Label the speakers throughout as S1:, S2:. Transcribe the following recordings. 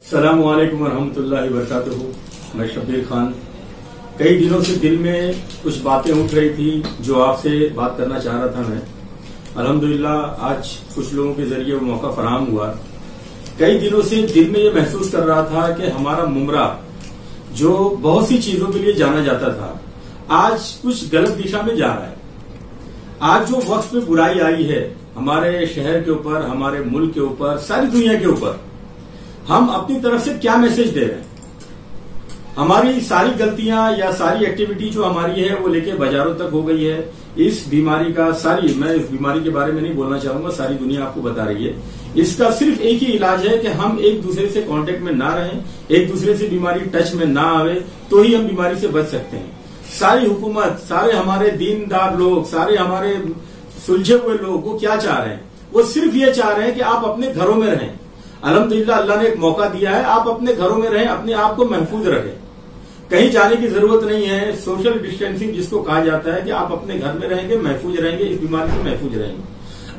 S1: अस्सलामु अलैकुम वरहमतुल्लाहि वबरकातुहू। मैं शब्बीर खान। कई दिनों से दिल में कुछ बातें उठ रही थी जो आपसे बात करना चाह रहा था मैं। अल्हम्दुलिल्लाह आज कुछ लोगों के जरिए वो मौका फराहम हुआ। कई दिनों से दिल में ये महसूस कर रहा था कि हमारा मुमरा जो बहुत सी चीजों के लिए जाना जाता था आज कुछ गलत दिशा में जा रहा है। आज जो वक्त पे बुराई आई है हमारे शहर के ऊपर, हमारे मुल्क के ऊपर, सारी दुनिया के ऊपर, हम अपनी तरफ से क्या मैसेज दे रहे हैं? हमारी सारी गलतियां या सारी एक्टिविटी जो हमारी है वो लेके बाजारों तक हो गई है। इस बीमारी का मैं इस बीमारी के बारे में नहीं बोलना चाहूंगा, सारी दुनिया आपको बता रही है। इसका सिर्फ एक ही इलाज है कि हम एक दूसरे से कांटेक्ट में ना रहें, एक दूसरे से बीमारी टच में ना आवे, तो ही हम बीमारी से बच सकते हैं। सारी हुकूमत, सारे हमारे दीनदार लोग, सारे हमारे सुलझे हुए लोग वो क्या चाह रहे हैं? वो सिर्फ ये चाह रहे हैं कि आप अपने घरों में रहें। अल्हम्दुलिल्लाह अल्लाह ने एक मौका दिया है, आप अपने घरों में रहें, अपने आप को महफूज रखें, कहीं जाने की जरूरत नहीं है। सोशल डिस्टेंसिंग जिसको कहा जाता है कि आप अपने घर में रहेंगे, महफूज रहेंगे, इस बीमारी से महफूज रहेंगे।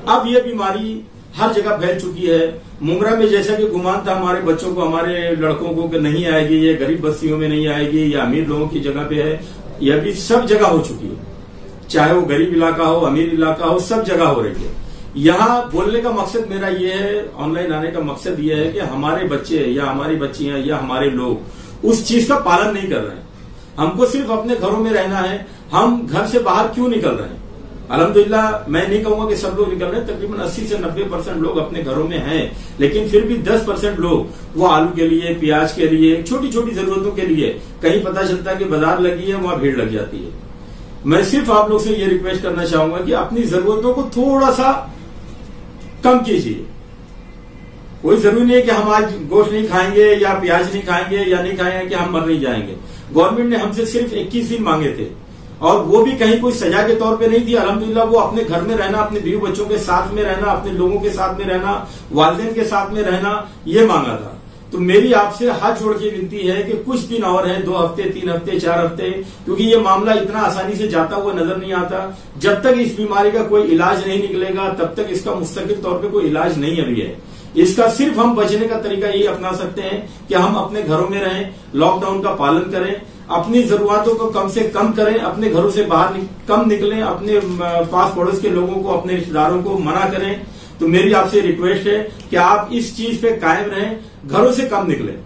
S1: अब ये बीमारी हर जगह फैल चुकी है। मुमरा में जैसा कि गुमान था हमारे बच्चों को, हमारे लड़कों को कि नहीं आएगी, ये गरीब बस्तियों में नहीं आएगी, या अमीर लोगों की जगह पे है, यह भी सब जगह हो चुकी है। चाहे वो गरीब इलाका हो, अमीर इलाका हो, सब जगह हो रही है। यहाँ बोलने का मकसद मेरा ये है, ऑनलाइन आने का मकसद ये है कि हमारे बच्चे या हमारी बच्चियां या हमारे लोग उस चीज का पालन नहीं कर रहे हैं। हमको सिर्फ अपने घरों में रहना है। हम घर से बाहर क्यों निकल रहे हैं? अल्हम्दुलिल्लाह मैं नहीं कहूंगा कि सब लोग निकल रहे हैं, तकरीबन 80 से 90% लोग अपने घरों में हैं, लेकिन फिर भी 10% लोग वो आलू के लिए, प्याज के लिए, छोटी छोटी जरूरतों के लिए, कहीं पता चलता है कि बाजार लगी है वहां भीड़ लग जाती है। मैं सिर्फ आप लोग से ये रिक्वेस्ट करना चाहूंगा कि अपनी जरूरतों को थोड़ा सा कम कीजिए। कोई जरूरी नहीं है कि हम आज गोश्त नहीं खाएंगे या प्याज नहीं खाएंगे या नहीं खाएंगे कि हम मर नहीं जाएंगे। गवर्नमेंट ने हमसे सिर्फ 21 दिन मांगे थे, और वो भी कहीं कोई सजा के तौर पे नहीं थी। अल्हम्दुलिल्लाह वो अपने घर में रहना, अपने बीवी बच्चों के साथ में रहना, अपने लोगों के साथ में रहना, वालिदैन के साथ में रहना, ये मांगा था। तो मेरी आपसे हाथ जोड़ के विनती है कि कुछ दिन और हैं, 2 हफ्ते, 3 हफ्ते, 4 हफ्ते, क्योंकि ये मामला इतना आसानी से जाता हुआ नजर नहीं आता। जब तक इस बीमारी का कोई इलाज नहीं निकलेगा तब तक इसका मुस्तकिल तौर पे कोई इलाज नहीं अभी है। इसका सिर्फ हम बचने का तरीका यही अपना सकते हैं कि हम अपने घरों में रहें, लॉकडाउन का पालन करें, अपनी जरूरतों को कम से कम करें, अपने घरों से बाहर कम निकलें, अपने पास पड़ोस के लोगों को, अपने रिश्तेदारों को मना करें। तो मेरी आपसे रिक्वेस्ट है कि आप इस चीज पे कायम रहें, घरों से कम निकलें,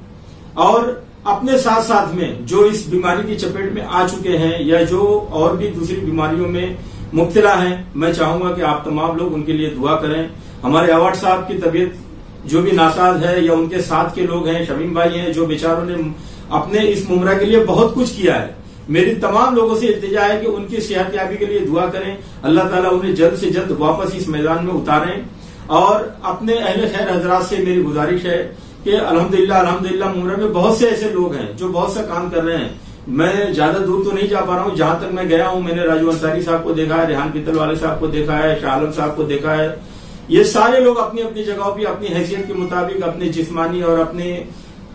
S1: और अपने साथ साथ में जो इस बीमारी की चपेट में आ चुके हैं या जो और भी दूसरी बीमारियों में मुब्तला हैं, मैं चाहूंगा कि आप तमाम लोग उनके लिए दुआ करें। हमारे अवार्ड साहब की तबीयत जो भी नासाज है, या उनके साथ के लोग हैं, शमीम भाई हैं, जो बेचारों ने अपने इस मुमरा के लिए बहुत कुछ किया है, मेरी तमाम लोगों से इल्तिजा है कि उनकी सेहतयाबी के लिए दुआ करें। अल्लाह ताला उन्हें जल्द से जल्द वापस इस मैदान में उतारें। और अपने अहले खैर हजरात से मेरी गुजारिश है कि अल्हम्दुलिल्लाह मुमरा में बहुत से ऐसे लोग हैं जो बहुत सा काम कर रहे हैं। मैं ज्यादा दूर तो नहीं जा पा रहा हूँ, जहां तक मैं गया हूँ मैंने राजू अंसारी साहब को देखा है, रेहान पित्तल वाले साहब को देखा है, शाह आलम साहब को देखा है। ये सारे लोग अपनी अपनी जगहों पर अपनी हैसियत के मुताबिक अपने जिस्मानी और अपने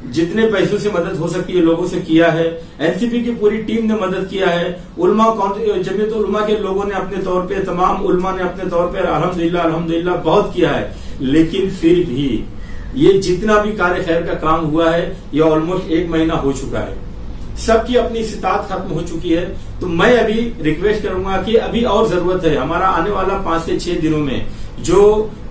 S1: जितने पैसों से मदद हो सकती है लोगों से किया है। एनसीपी की पूरी टीम ने मदद किया है। जमीयत उलमा के लोगों ने अपने तौर पे, तमाम उलमा ने अपने तौर पे अल्हम्दुलिल्लाह बहुत किया है। लेकिन फिर भी ये जितना भी कार्य खैर का काम हुआ है, ये ऑलमोस्ट 1 महीना हो चुका है। सबकी अपनी इस्तात खत्म हो चुकी है। तो मैं अभी रिक्वेस्ट करूंगा कि अभी और जरूरत है। हमारा आने वाला 5 से 6 दिनों में जो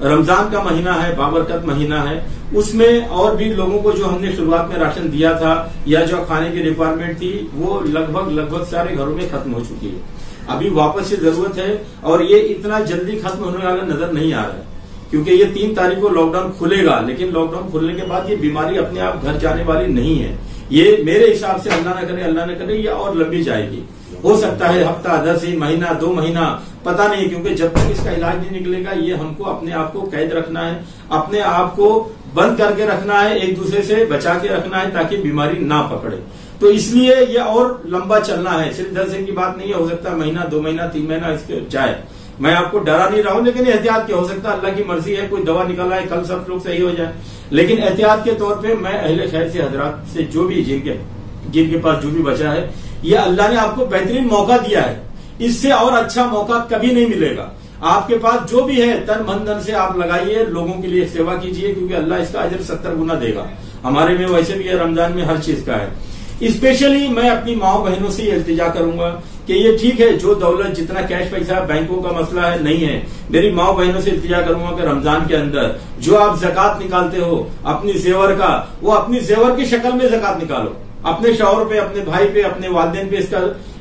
S1: रमजान का महीना है, बाबरकत महीना है, उसमें और भी लोगों को जो हमने शुरुआत में राशन दिया था या जो खाने की रिक्वायरमेंट थी, वो लगभग सारे घरों में खत्म हो चुकी है। अभी वापस से जरूरत है, और ये इतना जल्दी खत्म होने वाला नजर नहीं आ रहा है, क्योंकि ये 3 तारीख को लॉकडाउन खुलेगा, लेकिन लॉकडाउन खुलने के बाद ये बीमारी अपने आप घर जाने वाली नहीं है। ये मेरे हिसाब से अल्लाह न करे ये और लंबी जाएगी। हो सकता है हफ्ता, 10 दिन, महीना, 2 महीना, पता नहीं, क्योंकि जब तक इसका इलाज नहीं निकलेगा ये हमको अपने आप को कैद रखना है, अपने आप को बंद करके रखना है, एक दूसरे से बचा के रखना है ताकि बीमारी ना पकड़े। तो इसलिए ये और लंबा चलना है, सिर्फ 10 दिन की बात नहीं है। हो सकता है महीना, 2 महीना, 3 महीना इसके जाए। मैं आपको डरा नहीं रहा हूं, लेकिन एहतियात क्या, हो सकता है अल्लाह की मर्जी है कोई दवा निकल आए, कल सब लोग सही हो जाए। लेकिन एहतियात के तौर पे मैं अहले खैर से हजरात से जो भी जिनके पास जो भी बचा है, ये अल्लाह ने आपको बेहतरीन मौका दिया है। इससे और अच्छा मौका कभी नहीं मिलेगा। आपके पास जो भी है तन मन धन से आप लगाइए, लोगों के लिए सेवा कीजिए, क्योंकि अल्लाह इसका अजर 70 गुना देगा। हमारे में वैसे भी है, रमजान में हर चीज का है। स्पेशली मैं अपनी माओ बहनों से ये इल्तिजा करूंगा कि ये ठीक है, जो दौलत जितना कैश पैसा बैंकों का मसला है नहीं है, मेरी माओ बहनों से इल्तिजा करूंगा कि रमजान के अंदर जो आप जकात निकालते हो अपनी जेवर का, वो अपनी जेवर की शक्ल में जकात निकालो। अपने शौहर पे, अपने भाई पे, अपने वालिदैन पे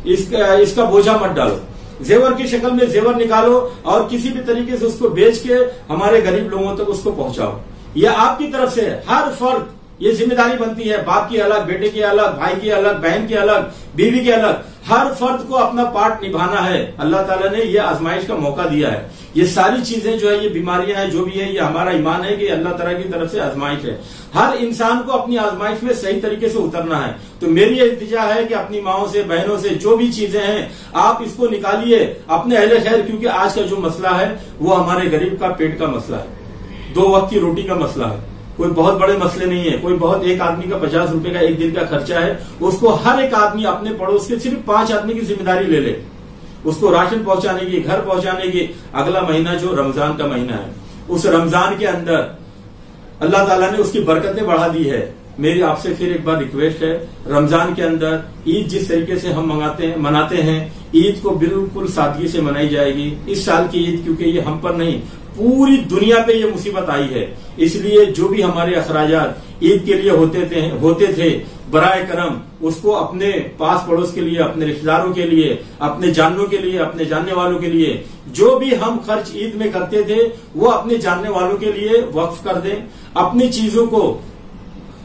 S1: इसका बोझा मत डालो। जेवर की शक्ल में जेवर निकालो और किसी भी तरीके से उसको बेच के हमारे गरीब लोगों तक उसको पहुंचाओ। यह आपकी तरफ से है, हर फर्द ये जिम्मेदारी बनती है। बाप की अलग, बेटे की अलग, भाई की अलग, बहन की अलग, बीवी की अलग, हर फर्द को अपना पार्ट निभाना है। अल्लाह ताला ने ये आजमाइश का मौका दिया है। ये सारी चीजें जो है, ये बीमारियां हैं, जो भी है, ये हमारा ईमान है कि अल्लाह ताला की तरफ से आजमाइश है। हर इंसान को अपनी आजमाइश में सही तरीके से उतरना है। तो मेरी ये इल्तिजा है कि अपनी माओं से, बहनों से जो भी चीजें हैं आप इसको निकालिए अपने अहले खैर, क्योंकि आज का जो मसला है वो हमारे गरीब का पेट का मसला है, 2 वक्त की रोटी का मसला है। कोई बहुत बड़े मसले नहीं है। कोई बहुत, एक आदमी का 50 रुपए का एक दिन का खर्चा है, उसको हर एक आदमी अपने पड़ोस के सिर्फ 5 आदमी की जिम्मेदारी ले ले, उसको राशन पहुंचाने की, घर पहुंचाने की। अगला महीना जो रमजान का महीना है, उस रमजान के अंदर अल्लाह ताला ने उसकी बरकतें बढ़ा दी है। मेरी आपसे फिर एक बार रिक्वेस्ट है, रमजान के अंदर ईद जिस तरीके से हम मनाते हैं, ईद को बिल्कुल सादगी से मनाई जाएगी। इस साल की ईद, क्योंकि ये हम पर नहीं पूरी दुनिया पे ये मुसीबत आई है, इसलिए जो भी हमारे अखराजात ईद के लिए होते थे बराए करम उसको अपने पास पड़ोस के लिए, अपने रिश्तेदारों के लिए, अपने जानों के लिए, अपने जानने वालों के लिए, जो भी हम खर्च ईद में करते थे वो अपने जानने वालों के लिए वक्फ कर दें। अपनी चीजों को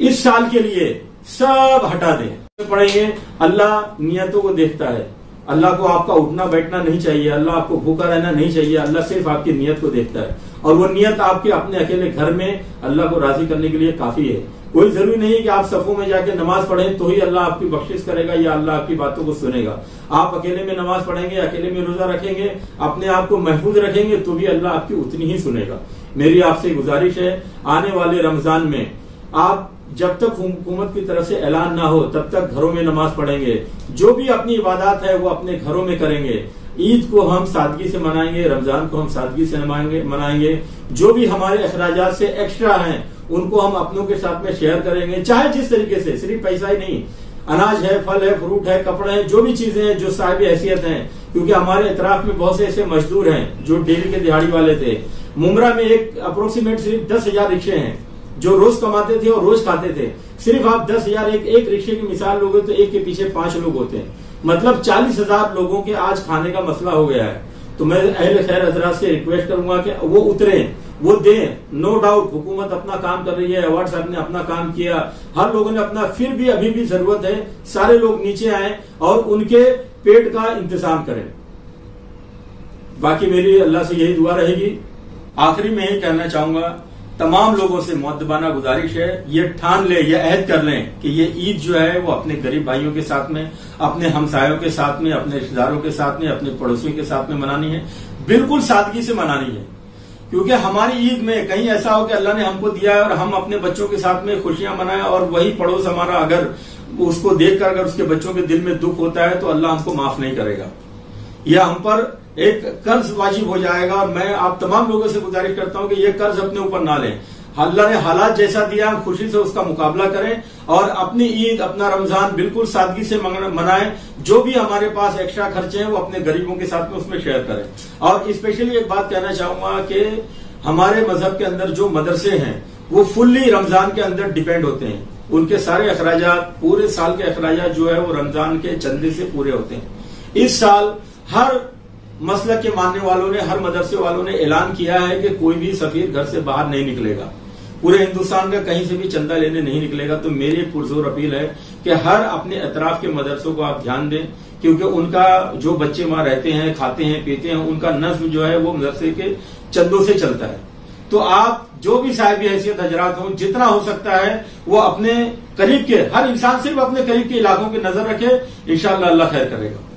S1: इस साल के लिए सब हटा दें। पढ़ेंगे, अल्लाह नियतों को देखता है। अल्लाह को आपका उठना बैठना नहीं चाहिए, अल्लाह आपको भूखा रहना नहीं चाहिए। अल्लाह सिर्फ आपकी नियत को देखता है, और वो नियत आपके अपने अकेले घर में अल्लाह को राजी करने के लिए काफी है। कोई जरूरी नहीं है कि आप सफों में जाके नमाज पढ़ें तो ही अल्लाह आपकी बख्शिश करेगा या अल्लाह आपकी बातों को सुनेगा। आप अकेले में नमाज पढ़ेंगे, अकेले में रोजा रखेंगे, अपने आप को महफूज रखेंगे तो भी अल्लाह आपकी उतनी ही सुनेगा। मेरी आपसे गुजारिश है, आने वाले रमजान में आप जब तक हुकूमत की तरफ से ऐलान ना हो तब तक घरों में नमाज पढ़ेंगे। जो भी अपनी इबादत है वो अपने घरों में करेंगे। ईद को हम सादगी से मनाएंगे, रमजान को हम सादगी से मनाएंगे। जो भी हमारे अखराजात से एक्स्ट्रा हैं उनको हम अपनों के साथ में शेयर करेंगे, चाहे जिस तरीके से, सिर्फ पैसा ही नहीं, अनाज है, फल है, फ्रूट है, कपड़े हैं, जो भी चीजें हैं जो साहिब हैसियत हैं। क्योंकि हमारे इतराफ में बहुत से ऐसे मजदूर हैं जो डेली के दिहाड़ी वाले थे। मुमरा में एक अप्रोक्सीमेट सिर्फ 10,000 रिक्शे हैं जो रोज कमाते थे और रोज खाते थे। सिर्फ आप 10,000 एक रिक्शे की मिसाल लोगे तो एक के पीछे 5 लोग होते हैं, मतलब 40,000 लोगों के आज खाने का मसला हो गया है। तो मैं अहले खैर हजरात से रिक्वेस्ट करूंगा कि वो उतरे, वो दें। नो डाउट हुकूमत अपना काम कर रही है, अवार्ड साहब ने अपना काम किया, हर लोगों ने अपना, फिर भी अभी भी जरूरत है सारे लोग नीचे आए और उनके पेट का इंतजाम करें। बाकी मेरी अल्लाह से यही दुआ रहेगी। आखिरी में यही कहना चाहूंगा, तमाम लोगों से मुअद्दबाना गुजारिश है, ये ठान ले, ये अहद कर लें कि ये ईद जो है वो अपने गरीब भाइयों के साथ में, अपने हमसायों के साथ में, अपने रिश्तेदारों के साथ में, अपने पड़ोसियों के साथ में मनानी है। बिल्कुल सादगी से मनानी है, क्योंकि हमारी ईद में कहीं ऐसा हो कि अल्लाह ने हमको दिया है और हम अपने बच्चों के साथ में खुशियां मनाएं और वही पड़ोस हमारा अगर उसको देखकर अगर उसके बच्चों के दिल में दुख होता है तो अल्लाह हमको माफ नहीं करेगा, यह हम पर एक कर्ज वाजिब हो जाएगा। और मैं आप तमाम लोगों से गुजारिश करता हूं कि ये कर्ज अपने ऊपर ना लें। अल्लाह ने हालात जैसा दिया, हम खुशी से उसका मुकाबला करें और अपनी ईद, अपना रमजान बिल्कुल सादगी से मनाएं। जो भी हमारे पास एक्स्ट्रा खर्चे हैं वो अपने गरीबों के साथ में उसमें शेयर करें। और स्पेशली एक बात कहना चाहूंगा कि हमारे मजहब के अंदर जो मदरसे हैं वो फुल्ली रमजान के अंदर डिपेंड होते हैं। उनके सारे अखराजात, पूरे साल के अखराजात जो है वो रमजान के चंदे से पूरे होते हैं। इस साल हर मसलक के मानने वालों ने, हर मदरसे वालों ने ऐलान किया है कि कोई भी सफीर घर से बाहर नहीं निकलेगा, पूरे हिंदुस्तान का कहीं से भी चंदा लेने नहीं निकलेगा। तो मेरी पुरजोर अपील है कि हर अपने अतराफ के मदरसों को आप ध्यान दें, क्योंकि उनका जो बच्चे वहां रहते हैं, खाते हैं, पीते हैं, उनका नस्ल जो है वो मदरसे के चंदों से चलता है। तो आप जो भी साहिब हैसियत हजरात हो, जितना हो सकता है वो अपने करीब के, हर इंसान सिर्फ अपने करीब के इलाकों की नजर रखे, इंशाअल्लाह अल्लाह खैर करेगा।